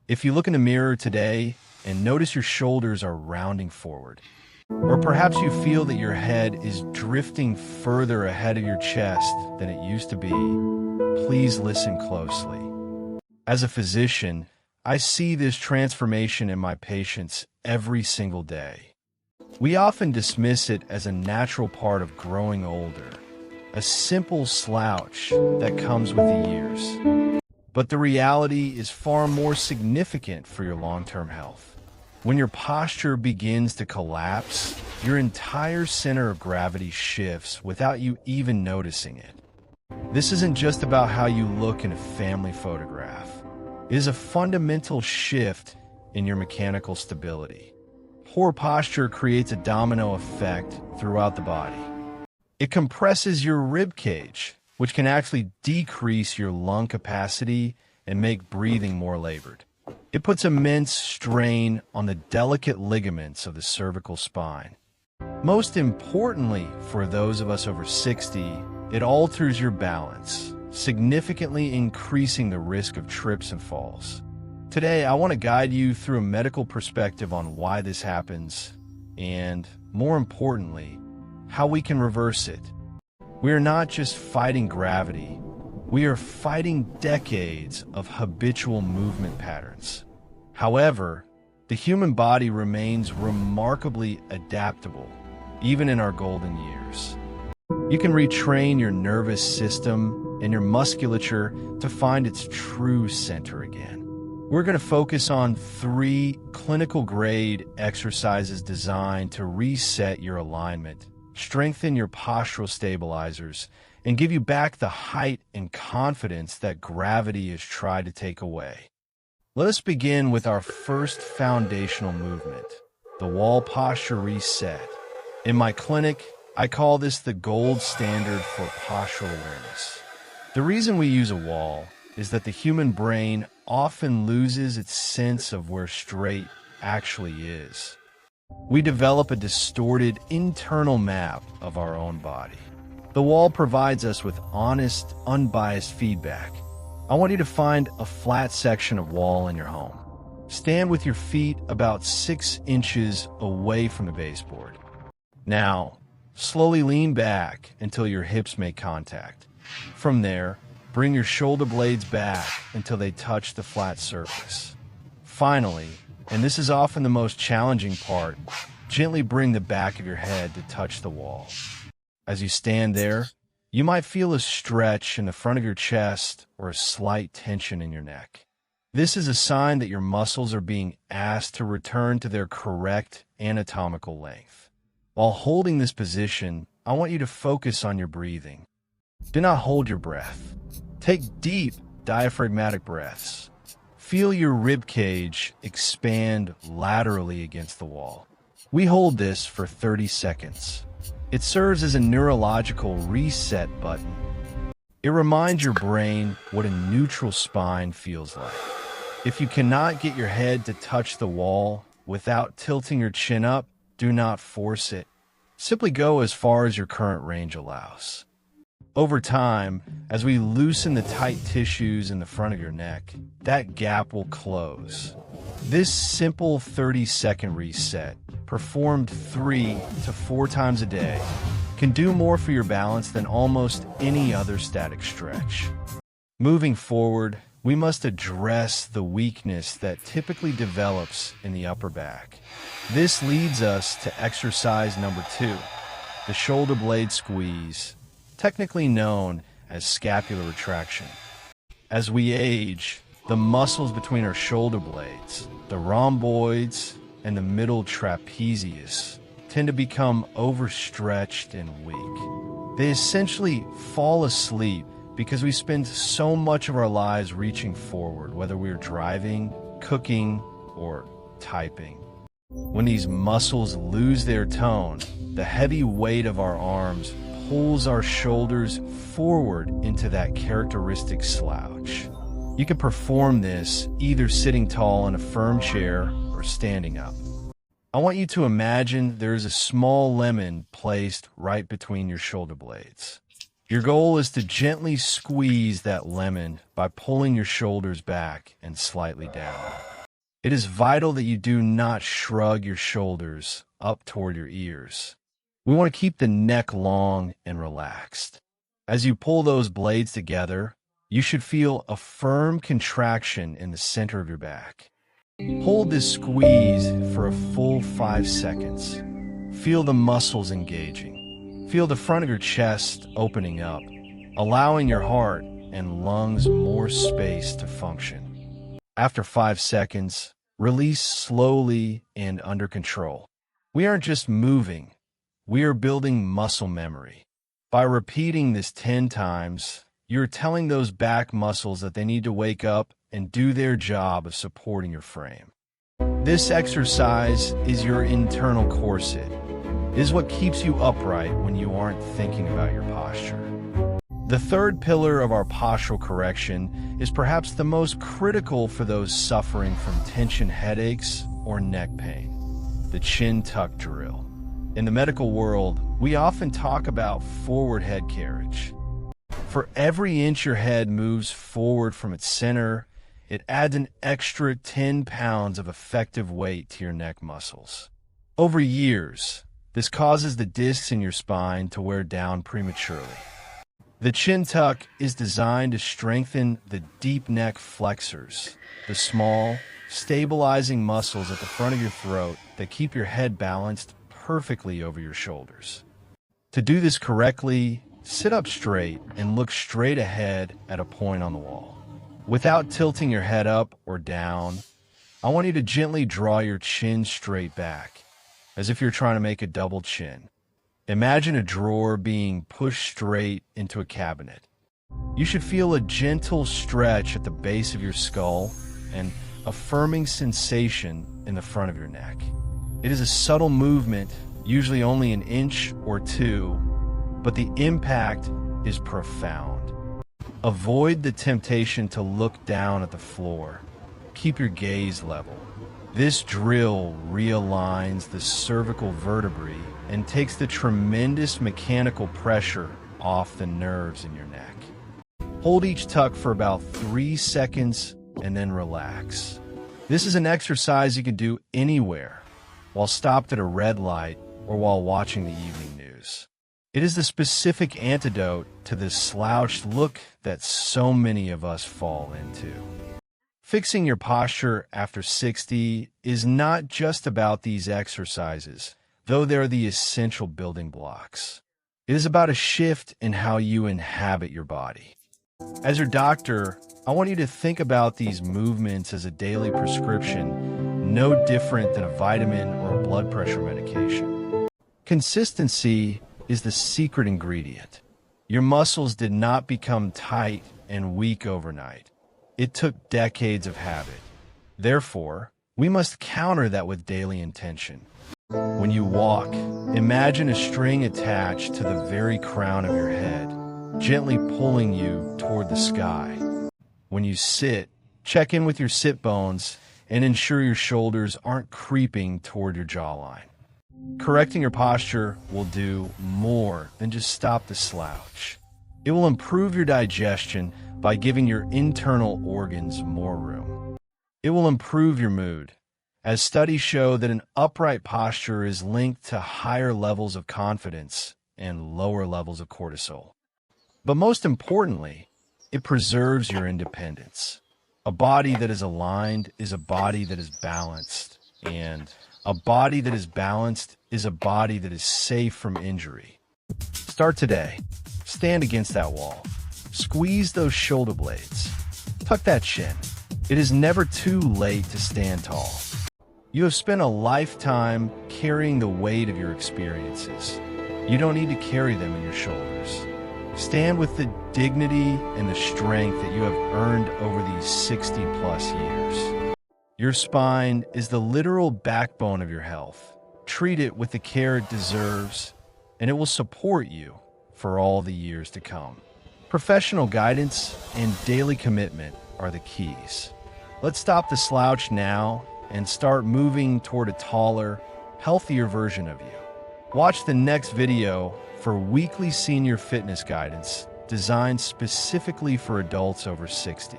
If you look in the mirror today and notice your shoulders are rounding forward, or perhaps you feel that your head is drifting further ahead of your chest than it used to be, please listen closely. As a physician, I see this transformation in my patients every single day. We often dismiss it as a natural part of growing older, a simple slouch that comes with the years. But the reality is far more significant for your long-term health. When your posture begins to collapse, your entire center of gravity shifts without you even noticing it. This isn't just about how you look in a family photograph. It is a fundamental shift in your mechanical stability. Poor posture creates a domino effect throughout the body. It compresses your rib cage, which can actually decrease your lung capacity and make breathing more labored. It puts immense strain on the delicate ligaments of the cervical spine. Most importantly, for those of us over 60, it alters your balance, significantly increasing the risk of trips and falls. Today, I want to guide you through a medical perspective on why this happens and, more importantly, how we can reverse it. We are not just fighting gravity, we are fighting decades of habitual movement patterns. However, the human body remains remarkably adaptable, even in our golden years. You can retrain your nervous system and your musculature to find its true center again. We're going to focus on 3 clinical-grade exercises designed to reset your alignment, strengthen your postural stabilizers, and give you back the height and confidence that gravity has tried to take away. Let us begin with our first foundational movement, the wall posture reset. In my clinic, I call this the gold standard for postural awareness. The reason we use a wall is that the human brain often loses its sense of where straight actually is. We develop a distorted internal map of our own body. The wall provides us with honest, unbiased feedback. I want you to find a flat section of wall in your home. Stand with your feet about 6 inches away from the baseboard. Now, slowly lean back until your hips make contact. From there, bring your shoulder blades back until they touch the flat surface. Finally, and this is often the most challenging part, gently bring the back of your head to touch the wall. As you stand there, you might feel a stretch in the front of your chest or a slight tension in your neck. This is a sign that your muscles are being asked to return to their correct anatomical length. While holding this position, I want you to focus on your breathing. Do not hold your breath. Take deep, diaphragmatic breaths. Feel your rib cage expand laterally against the wall. We hold this for 30 seconds. It serves as a neurological reset button. It reminds your brain what a neutral spine feels like. If you cannot get your head to touch the wall without tilting your chin up, do not force it. Simply go as far as your current range allows. Over time, as we loosen the tight tissues in the front of your neck, that gap will close. This simple 30-second reset, performed 3 to 4 times a day, can do more for your balance than almost any other static stretch. Moving forward, we must address the weakness that typically develops in the upper back. This leads us to exercise number 2, the shoulder blade squeeze, technically known as scapular retraction. As we age, the muscles between our shoulder blades, the rhomboids, and the middle trapezius tend to become overstretched and weak. They essentially fall asleep because we spend so much of our lives reaching forward, whether we're driving, cooking, or typing. When these muscles lose their tone, the heavy weight of our arms pulls our shoulders forward into that characteristic slouch. You can perform this either sitting tall in a firm chair or standing up. I want you to imagine there is a small lemon placed right between your shoulder blades. Your goal is to gently squeeze that lemon by pulling your shoulders back and slightly down. It is vital that you do not shrug your shoulders up toward your ears. We want to keep the neck long and relaxed. As you pull those blades together, you should feel a firm contraction in the center of your back. Hold this squeeze for a full 5 seconds. Feel the muscles engaging. Feel the front of your chest opening up, allowing your heart and lungs more space to function. After 5 seconds, release slowly and under control. We aren't just moving, we are building muscle memory. By repeating this 10 times, you're telling those back muscles that they need to wake up and do their job of supporting your frame. This exercise is your internal corset. It is what keeps you upright when you aren't thinking about your posture. The third pillar of our postural correction is perhaps the most critical for those suffering from tension headaches or neck pain, the chin tuck drill. In the medical world, we often talk about forward head carriage. For every inch your head moves forward from its center, it adds an extra 10 pounds of effective weight to your neck muscles. Over years, this causes the discs in your spine to wear down prematurely. The chin tuck is designed to strengthen the deep neck flexors, the small, stabilizing muscles at the front of your throat that keep your head balanced perfectly over your shoulders. To do this correctly, sit up straight and look straight ahead at a point on the wall. Without tilting your head up or down, I want you to gently draw your chin straight back, as if you're trying to make a double chin. Imagine a drawer being pushed straight into a cabinet. You should feel a gentle stretch at the base of your skull and a firming sensation in the front of your neck. It is a subtle movement, usually only an inch or two, but the impact is profound. Avoid the temptation to look down at the floor. Keep your gaze level. This drill realigns the cervical vertebrae and takes the tremendous mechanical pressure off the nerves in your neck. Hold each tuck for about 3 seconds and then relax. This is an exercise you can do anywhere, while stopped at a red light or while watching the evening news. It is the specific antidote to this slouched look that so many of us fall into. Fixing your posture after 60 is not just about these exercises, though they're the essential building blocks. It is about a shift in how you inhabit your body. As your doctor, I want you to think about these movements as a daily prescription, no different than a vitamin or a blood pressure medication. Consistency is the secret ingredient. Your muscles did not become tight and weak overnight. It took decades of habit. Therefore, we must counter that with daily intention. When you walk, imagine a string attached to the very crown of your head, gently pulling you toward the sky. When you sit, check in with your sit bones and ensure your shoulders aren't creeping toward your jawline. Correcting your posture will do more than just stop the slouch. It will improve your digestion by giving your internal organs more room. It will improve your mood, as studies show that an upright posture is linked to higher levels of confidence and lower levels of cortisol. But most importantly, it preserves your independence. A body that is aligned is a body that is balanced, and a body that is balanced is a body that is safe from injury. Start today. Stand against that wall. Squeeze those shoulder blades. Tuck that chin. It is never too late to stand tall. You have spent a lifetime carrying the weight of your experiences. You don't need to carry them in your shoulders. Stand with the dignity and the strength that you have earned over these 60-plus years. Your spine is the literal backbone of your health. Treat it with the care it deserves, and it will support you for all the years to come. Professional guidance and daily commitment are the keys. Let's stop the slouch now and start moving toward a taller, healthier version of you. Watch the next video for weekly senior fitness guidance designed specifically for adults over 60.